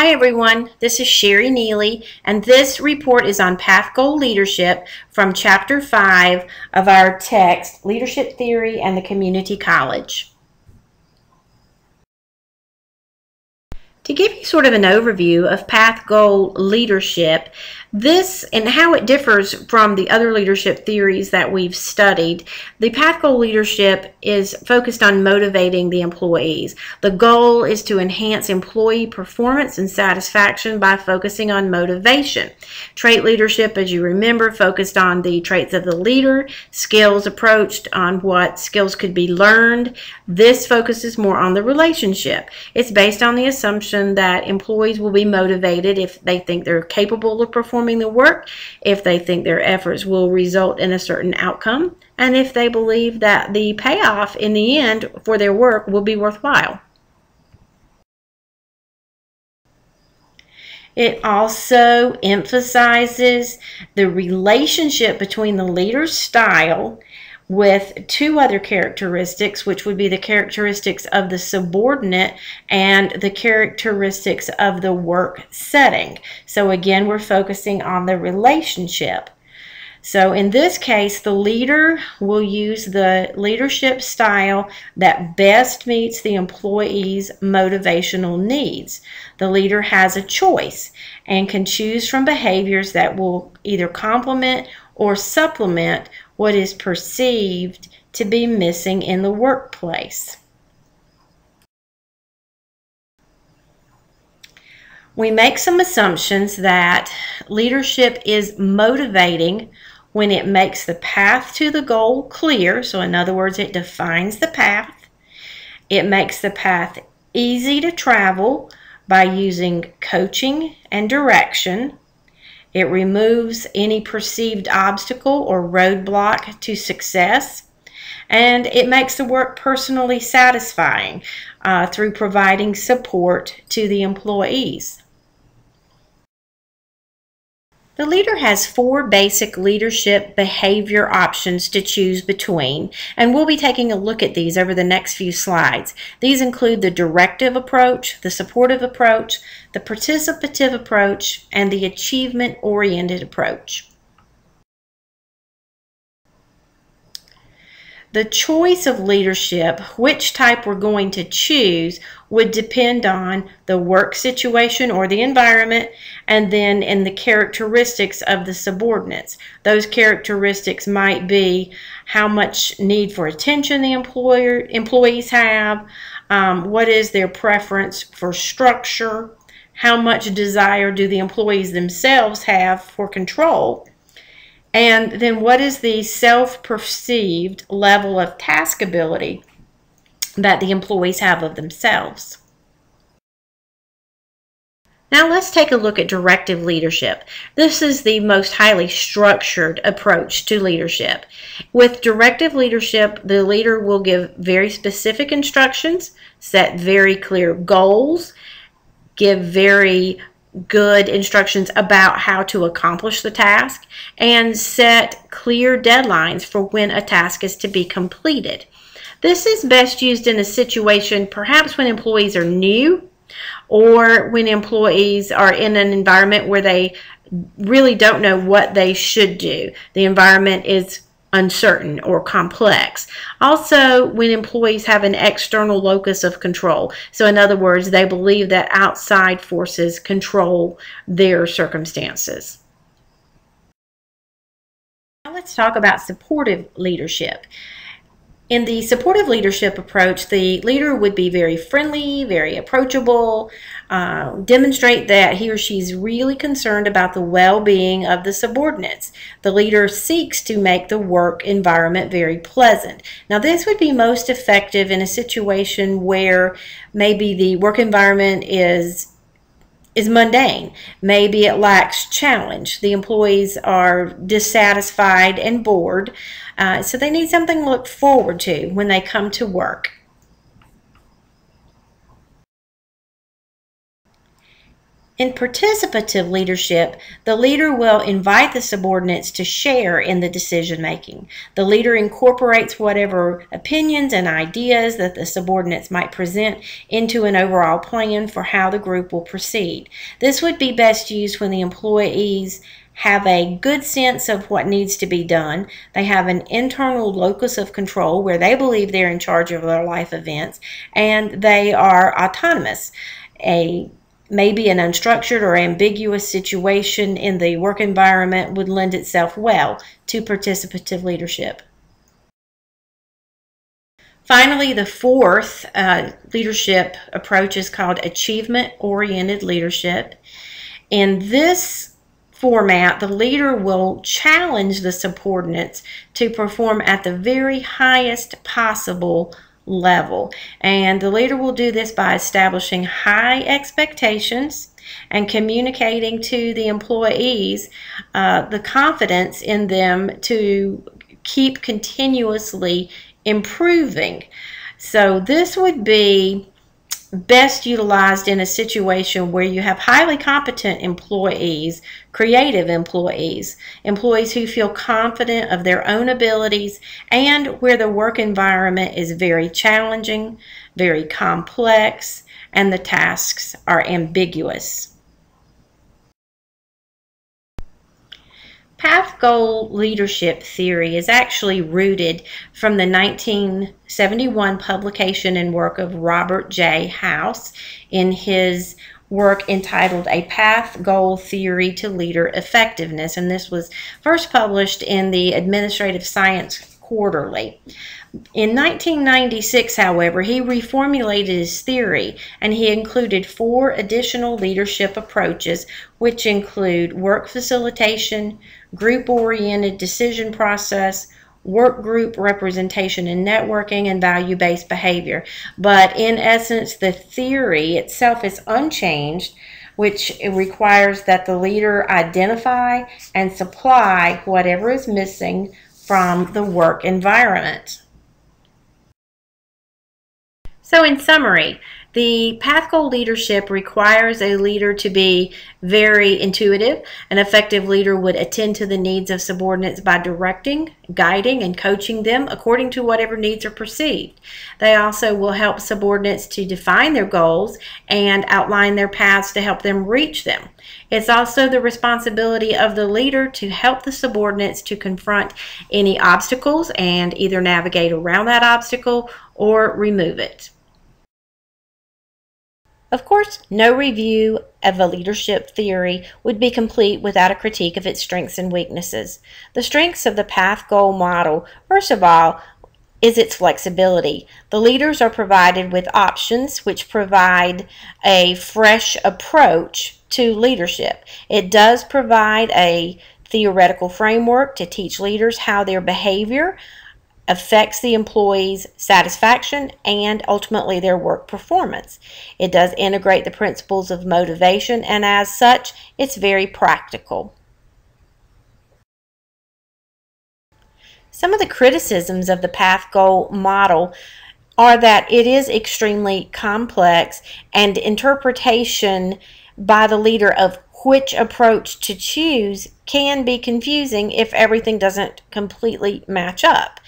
Hi everyone, this is Sherry Neely, and this report is on Path Goal Leadership from Chapter 5 of our text, Leadership Theory and the Community College. To give you sort of an overview of Path Goal Leadership, this and how it differs from the other leadership theories that we've studied, the Path Goal Leadership is focused on motivating the employees. The goal is to enhance employee performance and satisfaction by focusing on motivation. Trait leadership, as you remember, focused on the traits of the leader. Skills approached on what skills could be learned. This focuses more on the relationship. It's based on the assumption that employees will be motivated if they think they're capable of performing the work, if they think their efforts will result in a certain outcome, and if they believe that the payoff in the end for their work will be worthwhile. It also emphasizes the relationship between the leader's style with two other characteristics, which would be the characteristics of the subordinate and the characteristics of the work setting. So again, we're focusing on the relationship. So in this case, the leader will use the leadership style that best meets the employee's motivational needs. The leader has a choice and can choose from behaviors that will either complement or supplement what is perceived to be missing in the workplace. We make some assumptions that leadership is motivating when it makes the path to the goal clear. So in other words, it defines the path. It makes the path easy to travel by using coaching and direction. It removes any perceived obstacle or roadblock to success. And it makes the work personally satisfying through providing support to the employees. The leader has 4 basic leadership behavior options to choose between, and we'll be taking a look at these over the next few slides. These include the directive approach, the supportive approach, the participative approach, and the achievement-oriented approach. The choice of leadership, which type we're going to choose, would depend on the work situation or the environment, and then in the characteristics of the subordinates. Those characteristics might be how much need for attention the employees have, what is their preference for structure, how much desire do the employees themselves have for control, and then what is the self-perceived level of task ability that the employees have of themselves. Now let's take a look at directive leadership. This is the most highly structured approach to leadership. With directive leadership, the leader will give very specific instructions, set very clear goals, give very good instructions about how to accomplish the task, and set clear deadlines for when a task is to be completed. This is best used in a situation perhaps when employees are new or when employees are in an environment where they really don't know what they should do. The environment is uncertain or complex. Also, when employees have an external locus of control. So in other words, they believe that outside forces control their circumstances. Now let's talk about supportive leadership. In the supportive leadership approach, the leader would be very friendly, very approachable, demonstrate that he or she is really concerned about the well-being of the subordinates. The leader seeks to make the work environment very pleasant. Now, this would be most effective in a situation where maybe the work environment is mundane. Maybe it lacks challenge. The employees are dissatisfied and bored, so they need something to look forward to when they come to work. In participative leadership, the leader will invite the subordinates to share in the decision making. The leader incorporates whatever opinions and ideas that the subordinates might present into an overall plan for how the group will proceed. This would be best used when the employees have a good sense of what needs to be done. They have an internal locus of control where they believe they're in charge of their life events, and they are autonomous. Maybe an unstructured or ambiguous situation in the work environment would lend itself well to participative leadership. Finally, the fourth leadership approach is called achievement-oriented leadership. In this format, the leader will challenge the subordinates to perform at the very highest possible level, and the leader will do this by establishing high expectations and communicating to the employees the confidence in them to keep continuously improving. So this would be best utilized in a situation where you have highly competent employees, creative employees, employees who feel confident of their own abilities, and where the work environment is very challenging, very complex, and the tasks are ambiguous. Path goal leadership theory is actually rooted from the 1971 publication and work of Robert J. House in his work entitled A Path Goal Theory to Leader Effectiveness, and this was first published in the Administrative Science Quarterly. In 1996, however, he reformulated his theory, and he included 4 additional leadership approaches, which include work facilitation, group-oriented decision process, work group representation and networking, and value-based behavior. But in essence, the theory itself is unchanged, which requires that the leader identify and supply whatever is missing from the work environment. So in summary, the path goal leadership requires a leader to be very intuitive. An effective leader would attend to the needs of subordinates by directing, guiding, and coaching them according to whatever needs are perceived. They also will help subordinates to define their goals and outline their paths to help them reach them. It's also the responsibility of the leader to help the subordinates to confront any obstacles and either navigate around that obstacle or remove it. Of course, no review of a leadership theory would be complete without a critique of its strengths and weaknesses. The strengths of the path goal model, first of all, is its flexibility. The leaders are provided with options which provide a fresh approach to leadership. It does provide a theoretical framework to teach leaders how their behavior affects the employee's satisfaction and ultimately their work performance. It does integrate the principles of motivation, and as such, it's very practical. Some of the criticisms of the path goal model are that it is extremely complex, and interpretation by the leader of which approach to choose can be confusing if everything doesn't completely match up.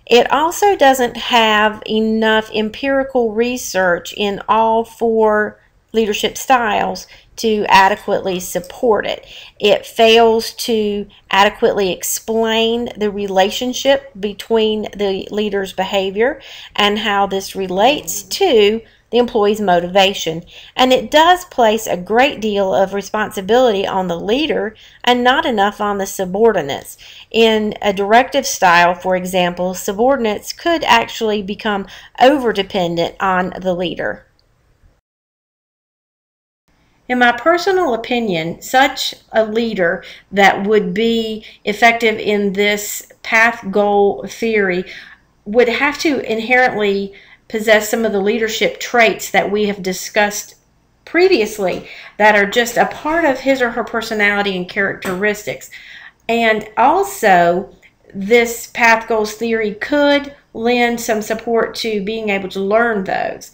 It also doesn't have enough empirical research in all 4 leadership styles to adequately support it. It fails to adequately explain the relationship between the leader's behavior and how this relates to the employee's motivation. And it does place a great deal of responsibility on the leader and not enough on the subordinates. In a directive style, for example, subordinates could actually become over-dependent on the leader. In my personal opinion, such a leader that would be effective in this path goal theory would have to inherently possess some of the leadership traits that we have discussed previously that are just a part of his or her personality and characteristics. And also, this path goals theory could lend some support to being able to learn those.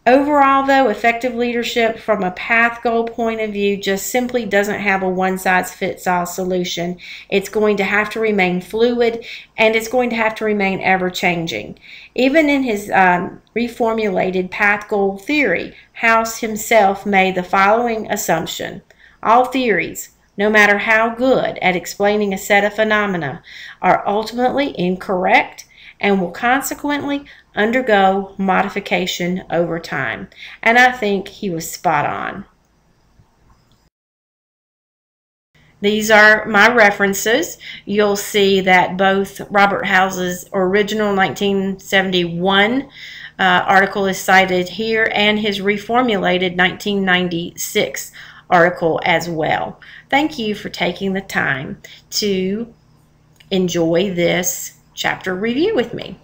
Overall, though, effective leadership from a path goal point of view just simply doesn't have a one-size-fits-all solution. It's going to have to remain fluid, and it's going to have to remain ever-changing. Even in his reformulated path goal theory, House himself made the following assumption. All theories, no matter how good at explaining a set of phenomena, are ultimately incorrect and will consequently undergo modification over time. And I think he was spot on. These are my references. You'll see that both Robert House's original 1971 article is cited here and his reformulated 1996 article as well. Thank you for taking the time to enjoy this chapter review with me.